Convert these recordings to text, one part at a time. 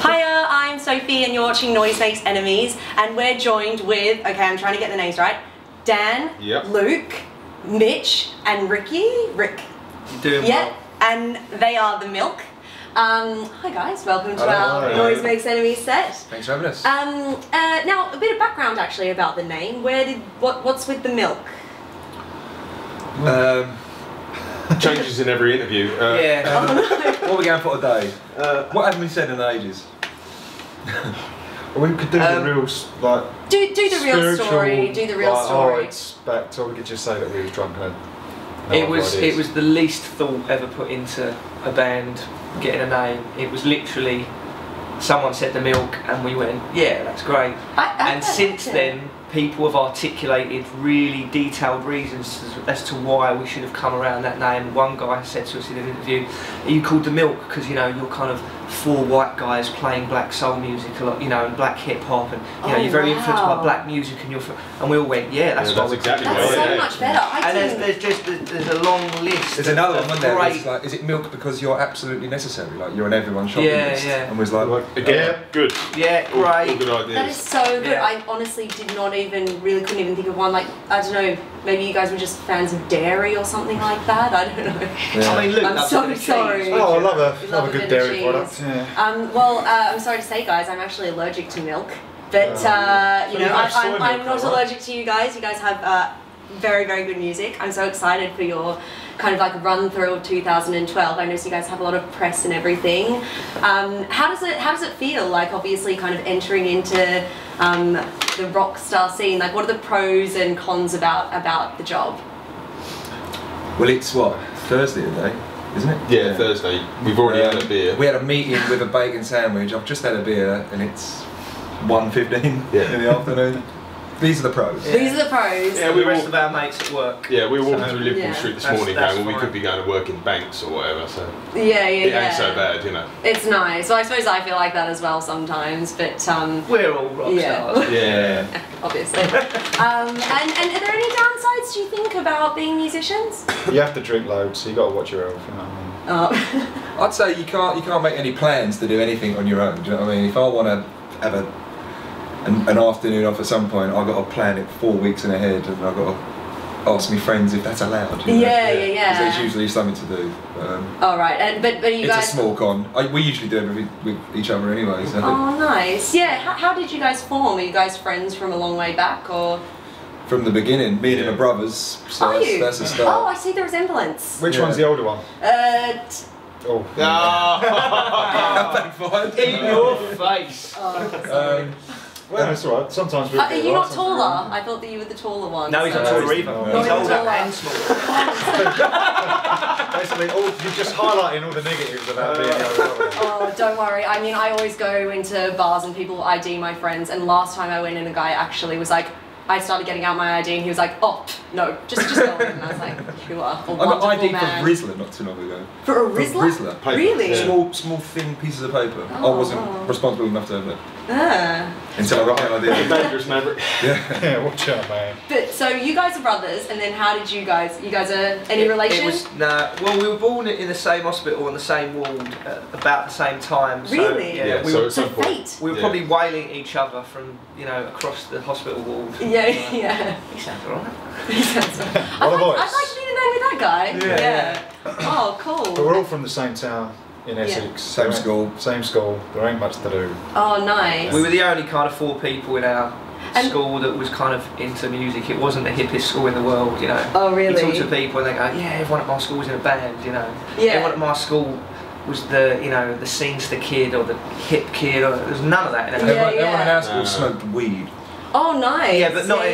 Hiya, I'm Sophie and you're watching Noise Makes Enemies, and we're joined with, okay, I'm trying to get the names right, Dan, Luke, Mitch and Ricky. Rick. You're doing well. And they are the Milk. Hi guys, welcome to our Noise Makes Enemies set. Thanks for having us. Now, a bit of background actually about the name. What's with the Milk? Changes in every interview. What are we going for today? What haven't we said in ages? We could do the real, like... Do the real story, do the real story. It's back to, we could just say that we was drunk and it was the least thought ever put into a band getting a name. It was literally, someone said the Milk and we went, yeah, that's great. And since then, people have articulated really detailed reasons as to why we should have come around that name. One guy said to us in an interview, are you called the Milk because, you know, you're kind of four white guys playing black soul music a lot, you know, and black hip hop, and you know, you're very influenced by black music, and we all went, yeah, that's what exactly right. That's so much better. And there's a long list. There's another one, wasn't there? It's like, is it Milk because you're absolutely necessary? Like you're in everyone's shopping list. And was like, again, good. Yeah, great. All good ideas. That is so good. Yeah. I honestly couldn't even think of one. Like, I don't know, maybe you guys were just fans of dairy or something like that. I don't know. Yeah. I mean, Luke, I'm so sorry. Oh, I love a good dairy product. Yeah. Well, I'm sorry to say, guys, I'm actually allergic to milk. But you know, I'm not allergic to you guys. You guys have very, very good music. I'm so excited for your kind of like run through of 2012. I notice you guys have a lot of press and everything. How does it feel? Like, obviously, kind of entering into the rock star scene. Like, what are the pros and cons about the job? well, it's what, Thursday today, isn't it? Yeah, Thursday. We've already had a beer. We had a meeting with a bacon sandwich. I've just had a beer and it's 1:15 in the afternoon. These are the pros. Yeah. These are the pros. Yeah, the rest of our mates at work. Yeah, we were walking through Liverpool Street this morning going, well, we could be going to work in banks or whatever, so... Yeah. It ain't so bad, you know. It's nice. Well, I suppose I feel like that as well sometimes, but... we're all rock stars. Yeah. Obviously. And are there any downsides, do you think, about being musicians? You have to drink loads, so you got to watch your health, you know what I mean? I'd say you can't make any plans to do anything on your own, do you know what I mean? If I want to have an afternoon off at some point, I've got to plan it 4 weeks in ahead, and I've got to ask my friends if that's allowed. You know? Yeah. Because there's usually something to do. All right, but you guys... It's a small con. We usually do everything with each other anyway. So. Oh, nice. Yeah, how did you guys form? Are you guys friends from a long way back, or...? From the beginning, me and my brothers. So Are you? That's a start. Oh, I see the resemblance. Which one's the older one? Oh. Backfired. In your face. Well, that's alright. Sometimes we're... Are you not taller? I thought that you were the taller one. No, he's not taller either. He's older and smaller. Basically, you're just highlighting all the negatives about being the older one. Oh, don't worry. I mean, I always go into bars and people ID my friends, and last time I went in, a guy actually was like, I started getting out my ID and he was like, oh, no, just go in. And I was like, you are a wonderful man. I got ID for Rizzler not too long ago. For a Rizzler? Rizzler. Paper. Really? Yeah. Small thin pieces of paper. I wasn't responsible enough to have it. Until I got my idea. Dangerous maverick. Yeah, watch out, man. But, so you guys are brothers, and then how did you guys are any relation? Well, we were born in the same hospital on the same ward at about the same time. So, really? Yeah, so fate. We were probably wailing at each other from, you know, across the hospital ward. Yeah. He sounds alright. He sounds alright. I'd like to be in a band with that guy. Yeah. Oh, cool. But we're all from the same town in Essex. Same school. Same school. There ain't much to do. Oh, nice. We were the only kind of 4 people in our school that was kind of into music. It wasn't the hippest school in the world, you know. Oh, really? You talk to people and they go, yeah, everyone at my school was in a band, you know. Yeah. Everyone at my school was the, you know, the scenester kid or the hip kid, or there's none of that. Everyone in our school smoked weed. Oh, nice. Yeah, but not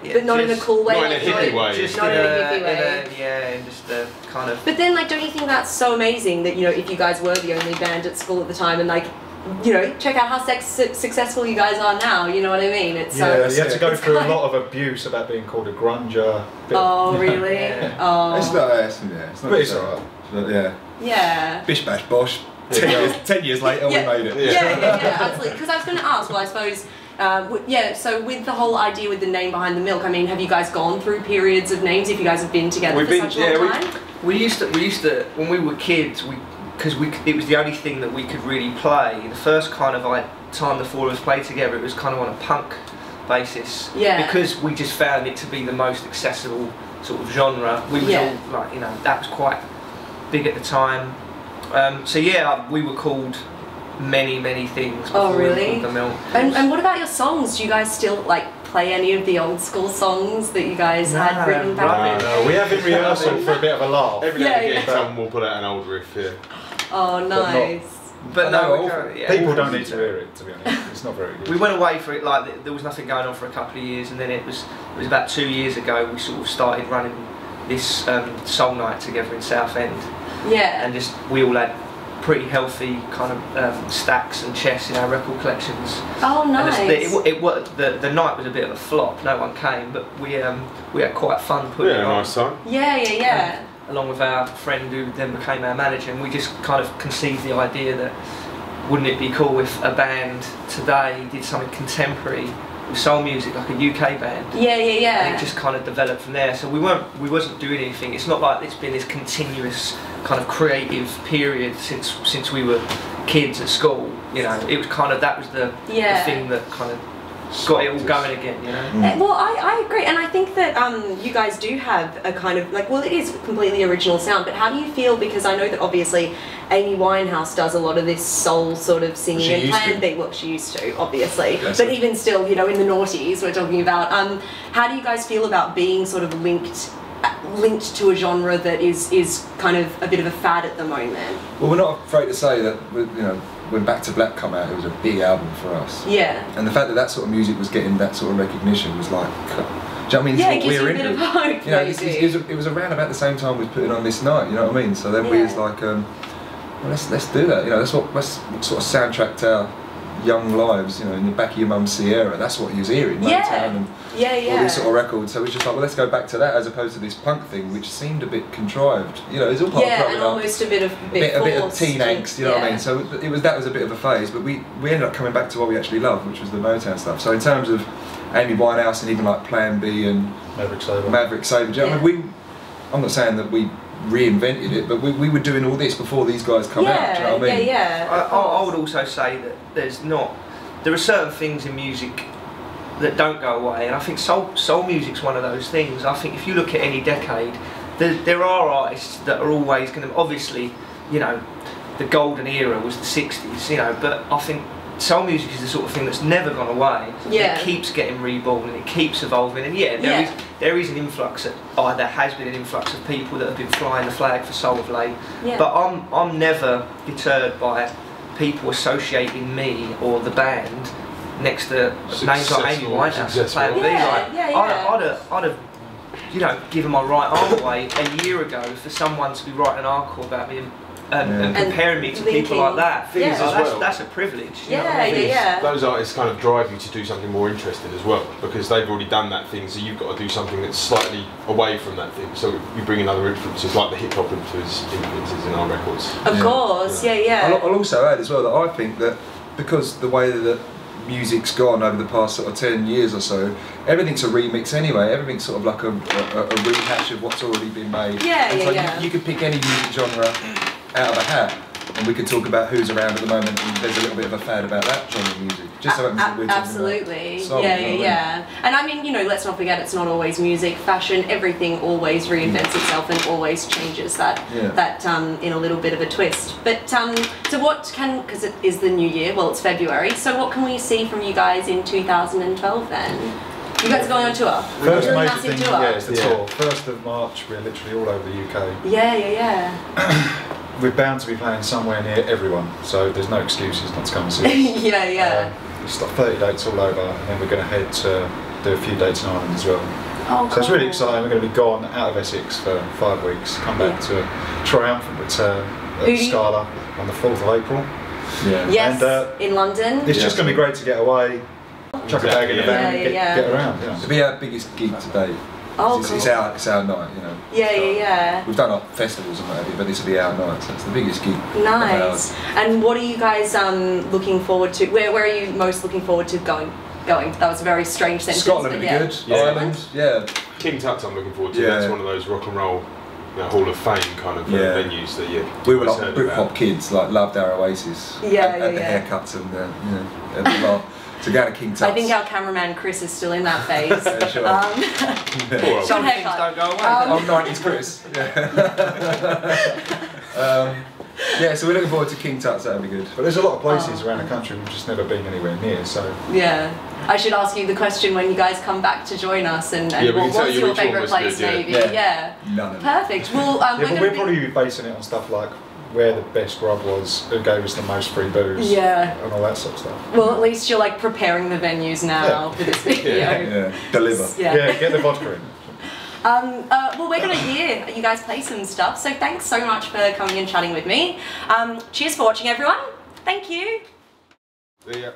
but not in a cool way. Not in a hippie way. Just not in a hippie way. Yeah, just a kind of... But then, like, don't you think that's so amazing that, you know, if you guys were the only band at school at the time, and, like, you know, check out how successful you guys are now, you know what I mean? It's you had to go through a lot of abuse about being called a grunger. Oh, really? Oh. It's not But it's alright. Yeah. Bish bash bosh. 10 years later, we made it. Yeah, absolutely. Because I was going to ask, well, I suppose... so with the whole idea with the name behind the Milk, I mean, have you guys gone through periods of names if you guys have been together for such a long time? We used to, when we were kids, because it was the only thing that we could really play. The first kind of time the four of us played together, it was kind of on a punk basis. Yeah. Because we just found it to be the most accessible sort of genre. We was all like, you know, that was quite big at the time. So yeah, we were called many things before we were called The Milk. And what about your songs? Do you guys still like play any of the old school songs that you guys had written back then? No, we have in rehearsal for a bit of a laugh. Every now and again, someone will put out an old riff here. Oh, nice. But no, people don't need to hear it, to be honest. It's not very good. We went away for it, like there was nothing going on for a couple of years, and then it was about 2 years ago we sort of started running this soul night together in Southend. Yeah. And just we all had pretty healthy kind of stacks and chests in our record collections. Oh, nice. And the night was a bit of a flop. No one came, but we had quite fun putting it on. Nice time. Yeah. Along with our friend who then became our manager, and we just kind of conceived the idea that wouldn't it be cool if a band today did something contemporary with soul music, like a UK band. Yeah. And it just kind of developed from there. So we wasn't doing anything. It's not like it's been this continuous kind of creative period since we were kids at school. You know, it was kind of that was the thing that kind of got it all going again, you know. Well, I agree, and I think that you guys do have a kind of like, well, it is completely original sound. But how do you feel? Because I know that obviously Amy Winehouse does a lot of this soul sort of singing and Plan B. Well, she used to, obviously, but even still, you know, in the noughties we're talking about. How do you guys feel about being sort of linked to a genre that is kind of a bit of a fad at the moment? Well, we're not afraid to say that, you know, when Back to Black come out, it was a big album for us. Yeah. And the fact that that sort of music was getting that sort of recognition was like, do you know what I mean? Yeah, it gives you a bit of hope. You know, it was around about the same time we was putting on this night. You know what I mean? So then we was like, well, let's do that. You know, that's what sort of soundtracked our young lives. You know, in the back of your mum's Sierra. That's what he was hearing. Motown and all these sort of records. So we just like, well, let's go back to that as opposed to this punk thing, which seemed a bit contrived. You know, it's all part of growing and up. almost a bit of teen angst. You know what I mean? So that was a bit of a phase, but we ended up coming back to what we actually loved, which was the Motown stuff. So in terms of Amy Winehouse and even like Plan B and Maverick Sabre, do you know what I mean? I'm not saying that we reinvented it, but we were doing all this before these guys come out. Do you know what I mean? I would also say that there are certain things in music that don't go away, and I think soul music's one of those things. I think if you look at any decade, there are artists that are always going to, obviously, you know, the golden era was the 60s, you know, but I think soul music is the sort of thing that's never gone away. It keeps getting reborn and it keeps evolving, and there is an influx there has been an influx of people that have been flying the flag for soul of late, but I'm never deterred by people associating me or the band next to names like Amy Winehouse and Plan B. I'd have, you know, given my right arm away a year ago for someone to be writing an article about me and comparing me to people like that. That's a privilege. You know what I mean? Those artists kind of drive you to do something more interesting as well, because they've already done that thing, so you've got to do something that's slightly away from that thing. So we bring in other influences, like the hip hop influences in our records. Of course, yeah. I'll also add as well that I think that because the way that music's gone over the past sort of 10 years or so, everything's a remix anyway. Everything's sort of like a rehash of what's already been made. You could pick any music genre out of a hat, and we could talk about who's around at the moment, and there's a little bit of a fad about that genre of music. Just so we're absolutely. Soul, And I mean, you know, let's not forget, it's not always music, fashion, everything always reinvents itself and always changes that in a little bit of a twist. But so what because it is the new year, well, it's February, so what can we see from you guys in 2012 then? You guys are going on tour? First major thing, is the tour. 1st of March, we're literally all over the UK. We're bound to be playing somewhere near everyone, so there's no excuses not to come and see us. It's like 30 dates all over, and then we're going to head to do a few dates in Ireland as well. So it's really exciting. We're going to be gone out of Essex for 5 weeks, come back to a triumphant return at Scala on the 4th of April. And, in London. It's just going to be great to get away, chuck a bag in the van and get around. It'll be our biggest gig to date. It's our night, you know. We've done like festivals and whatever, but this will be our night, so it's the biggest gig. Nice. And what are you guys looking forward to? Where are you most looking forward to going? That was a very strange sentence. Scotland would be good. Ireland, King Tut's I'm looking forward to. That's one of those rock and roll Hall of Fame kind of venues that we were like Britpop kids, like loved our Oasis. And the haircuts and the to go to King Tut's. I think our cameraman Chris is still in that phase. Sure. Some things don't go away. I'm 90s Chris. Yeah, so we're looking forward to King Tut's, that'll be good. But there's a lot of places around the country we've just never been anywhere near, so... Yeah. I should ask you the question when you guys come back to join us, and what's your favourite place maybe? Yeah. None of Perfect. Well, we'll probably be basing it on stuff like where the best grub was, who gave us the most free booze, and all that sort of stuff. Well, at least you're like preparing the venues now for this video. Deliver. Get the vodka in. Well, we're going to hear you guys play some stuff, so thanks so much for coming and chatting with me. Cheers for watching, everyone. Thank you. See ya.